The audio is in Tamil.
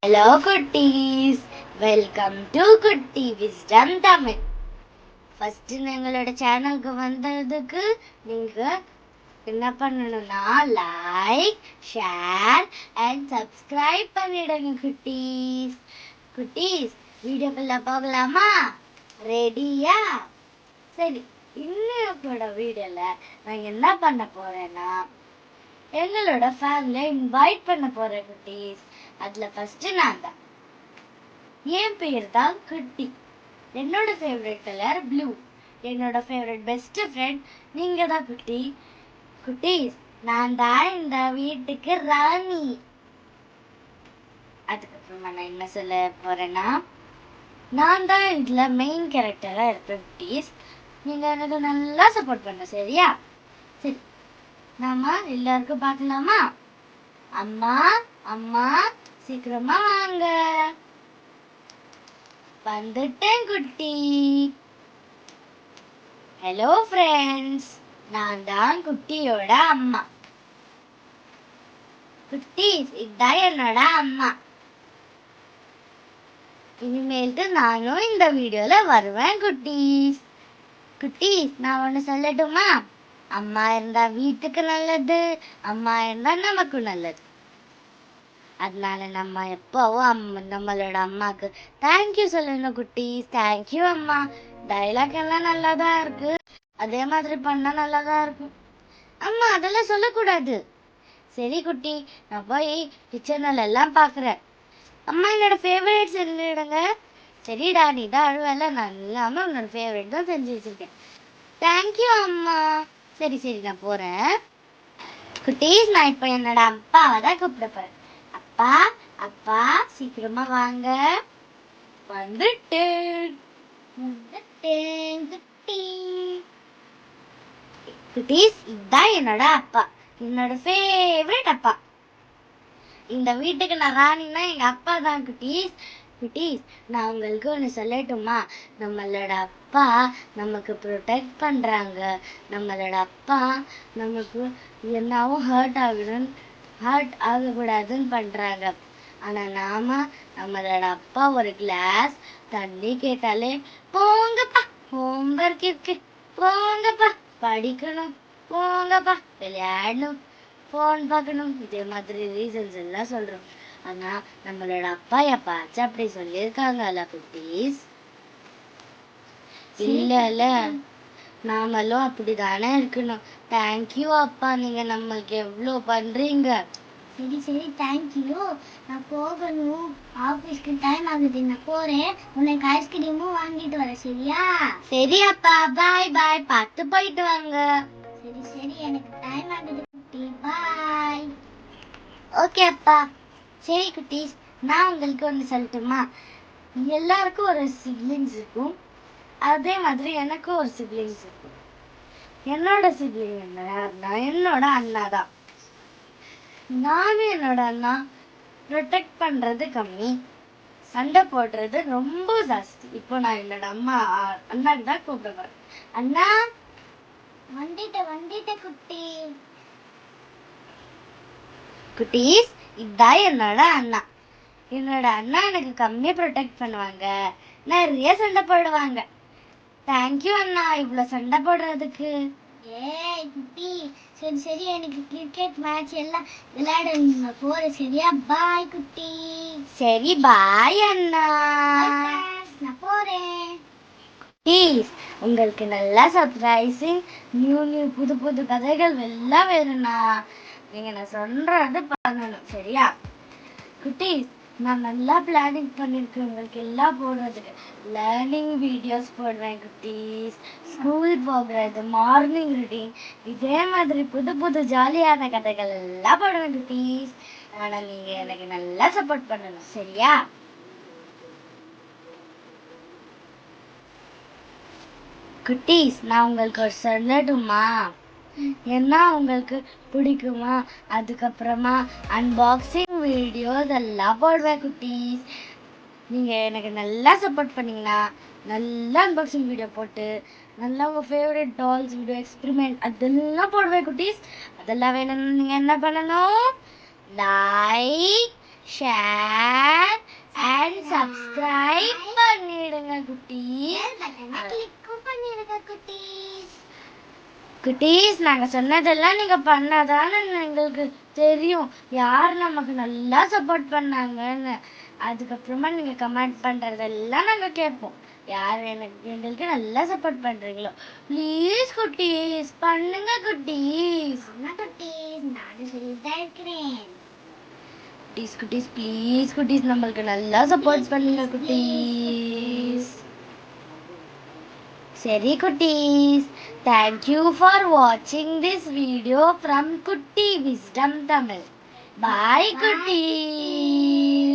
ஹலோ குட்டீஸ், வெல்கம் டு குட்டி விஸ்டம் தமிழ். ஃபர்ஸ்ட் எங்களோட சேனலுக்கு வந்ததுக்கு நீங்க என்ன பண்ணணும்னா லைக், ஷேர் அண்ட் சப்ஸ்கிரைப் பண்ணிடுங்க குட்டீஸ். குட்டீஸ், வீடியோக்குள்ள போகலாமா? ரெடியா? சரி, இன்னையோட வீடியோல நான் என்ன பண்ண போறேன்னா எங்களோட ஃபேமிலியை இன்வைட் பண்ண போறேன் குட்டீஸ். அதுல ஃபர்ஸ்ட் நான் தான். என் பேர் தான் குட்டி. என்னோட ஃபேவரட் கலர் ப்ளூ. என்னோட ஃபேவரட் பெஸ்ட் ஃப்ரெண்ட் நீங்க தான் குட்டி. குட்டீஸ், நான் தான் இந்த வீட்டுக்கு ராணி. அதுக்கப்புறமா நான் என்ன சொல்ல போறேன்னா, நான் தான் இதுல மெயின் கேரக்டரா இருப்பேன் குட்டீஸ். நீங்க எனக்கு நல்லா சப்போர்ட் பண்ண, சரியா? சரி, நாம எல்லாருக்கும் பார்க்கலாமா? அம்மா அம்மா சீக்கிரமா வாங்க. வந்துட்டேன் குட்டி. ஹலோ ஃப்ரெண்ட்ஸ், நான் தான் குட்டியோட அம்மா. குட்டீஸ், இதுதான் என்னோட அம்மா. இனிமேல்ட்டு நானும் இந்த வீடியோல வருவேன் குட்டீஸ். குட்டீஸ், நான் ஒண்ணு சொல்லட்டுமா? அம்மா இருந்தா வீட்டுக்கு நல்லது, அம்மா இருந்தா நமக்கு நல்லது. அதனால நம்ம எப்பவும் நம்மளோட அம்மாக்கு தேங்க்யூ சொல்லணும் குட்டீஸ். தேங்க்யூ அம்மா. டைலாக் எல்லாம் நல்லா தான் இருக்கு, அதே மாதிரி பண்ணா நல்லா தான் இருக்கும். அம்மா அதெல்லாம் சொல்லக்கூடாது. சரி குட்டி, நான் போய் கிச்சனில் எல்லாம் பார்க்குறேன். அம்மா என்னோட ஃபேவரட் சொல்லிடுங்க. சரிடா, நீ தான் அழுவல, நான் இல்லாமல் உன்னோட ஃபேவரட் தான் செஞ்சு வச்சிருக்கேன். தேங்க்யூ அம்மா. சரி சரி, நான் போகிறேன். குட்டீஸ், நான் இப்போ என்னோட அப்பாவை தான் கூப்பிட போகிறேன். அப்பா அப்பா சீக்கிரமா வாங்க. வந்துட்டேன் வந்துட்டேன் குட்டி. குட்டீஸ், இதுதான் என்னோட அப்பா, என்னோட ஃபேவரட் அப்பா. இந்த வீட்டுக்கு நான் ராணின்னா எங்க அப்பா தான் குட்டீஸ். குட்டீஸ், நான் உங்களுக்கு ஒன்று சொல்லட்டுமா? நம்மளோட அப்பா நமக்கு ப்ரொடெக்ட் பண்றாங்க. நம்மளோட அப்பா நமக்கு என்னவும் ஹர்ட் ஆகக்கூடாதுன்னு பண்றாங்க. ஆனா நாம நம்மளோட அப்பா ஒரு கிளாஸ் தண்ணி கேட்டாலே, போங்கப்பா ஹோம்ஒர்க் இருக்கு, போங்கப்பா படிக்கணும், போங்கப்பா விளையாடணும், போன் பார்க்கணும், இதே மாதிரி ரீசன்ஸ் எல்லாம் சொல்றோம். ஆனா நம்மளோட அப்பா எப்பாச்சும் அப்படி சொல்லியிருக்காங்கல்ல குட்டீஸ்? இல்ல, நாமளும் அப்படிதானே இருக்கணும். தேங்க்யூ அப்பா, நீங்க நம்மளுக்கு எவ்வளோ பண்றீங்க. சரி சரி, தேங்க்யூ. நான் போகணும், ஆஃபீஸ்க்கு டைம் ஆகுது, நான் போறேன். உனக்கு ஐஸ்கிரீமும் வாங்கிட்டு வரேன், சரியா? சரி அப்பா, பாய் பாய், பார்த்து போயிட்டு வாங்க. சரி சரி, எனக்கு டைம் ஆகுது குட்டி, பாய். ஓகே அப்பா. சரி குட்டீஸ், நான் உங்களுக்கு ஒன்று சொல்லட்டுமா? எல்லாருக்கும் ஒரு சிப்லிங்ஸ் இருக்கும், அதே மாதிரி எனக்கும் ஒரு சிப்லிங்ஸ் இருக்கும். என்னோட சிப்லிங் யாருன்னா என்னோட அண்ணா தான். நானும் என்னோட அண்ணா ப்ரொடெக்ட் பண்றது கம்மி, சண்டை போடுறது ரொம்ப ஜாஸ்தி. இப்போ நான் என்னோட அண்ணாக்கு தான் கூப்பிடுவேன். அண்ணா வந்துட்ட குட்டி. குட்டீஸ், இதுதான் என்னோட அண்ணா. என்னோட அண்ணா எனக்கு கம்மியா ப்ரொடெக்ட் பண்ணுவாங்க, நிறைய சண்டை போடுவாங்க. தேங்க்யூ அண்ணா இவ்வளோ சண்டை போடுறதுக்கு. ஏய் குட்டி, சரி சரி, எனக்கு கிரிக்கெட் மேட்ச் எல்லாம் விளையாட போற, சரியா? பாய் குட்டி. சரி பாய் அண்ணா, நான் போறேன். குட்டீஸ், உங்களுக்கு நல்லா சர்ப்ரைசிங் நியூ புது புது கதைகள் எல்லாம் வேணும்னா நீங்க நான் சொல்றது பண்ணணும், சரியா? குட்டீஸ், நான் நல்லா பிளானிங் பண்ணிருக்கேன் உங்களுக்கு எல்லாம் போடுறதுக்கு. லேர்னிங் வீடியோஸ் போடுவேன் குட்டீஸ், ஸ்கூல் போகிறது, மார்னிங் ரூட்டீன், இதே மாதிரி புது புது ஜாலியான கதைகள் எல்லாம் போடுவேன் குட்டீஸ். ஆனா நீங்க எனக்கு நல்லா சப்போர்ட் பண்ணணும், சரியா? குட்டீஸ், நான் உங்களுக்கு ஒரு சொல்லட்டுமா? என்ன உங்களுக்கு பிடிக்குமா? அதுக்கப்புறமா அன்பாக்சிங் வீடியோஸ் எல்லாம் போடுவேன் குட்டீஸ். நீங்க எனக்கு நல்லா சப்போர்ட் பண்ணீங்கன்னா நல்லா அன்பாக்சிங் வீடியோ போட்டு நல்லா உங்க ஃபேவரட் டால்ஸ் வீடியோ எக்ஸ்பெரிமெண்ட் அதெல்லாம் போடுவேன் குட்டீஸ். அதெல்லாம் வேணும்னு நீங்க என்ன பண்ணணும்? லைக், ஷேர் சப்ஸ்கிரைப் பண்ணிடுங்க குட்டீஸ். குட்டீஸ் நாங்க சொன்னதெல்லாம் நீங்க பண்ணாதானே எங்களுக்கு தெரியும் யார் நமக்கு நல்லா சப்போர்ட் பண்ணாங்கன்னு. அதுக்கப்புறமா நீங்க கமெண்ட் பண்றதெல்லாம் நாங்க கேட்போம். யார் எங்களுக்கு நல்லா சப்போர்ட் பண்றீங்களோ ப்ளீஸ் குட்டீஸ் பண்ணுங்க குட்டீஸ். நானும் சொல்லிதான் இருக்கிறேன். குட்டீஸ் குட்டீஸ் ப்ளீஸ் குட்டீஸ் நம்மளுக்கு நல்லா சப்போர்ட் பண்ணுங்க குட்டீஸ். சரி குட்டீஸ், thank you for watching this video from Kutti Wisdom Tamil. Bye குட்டீஸ்.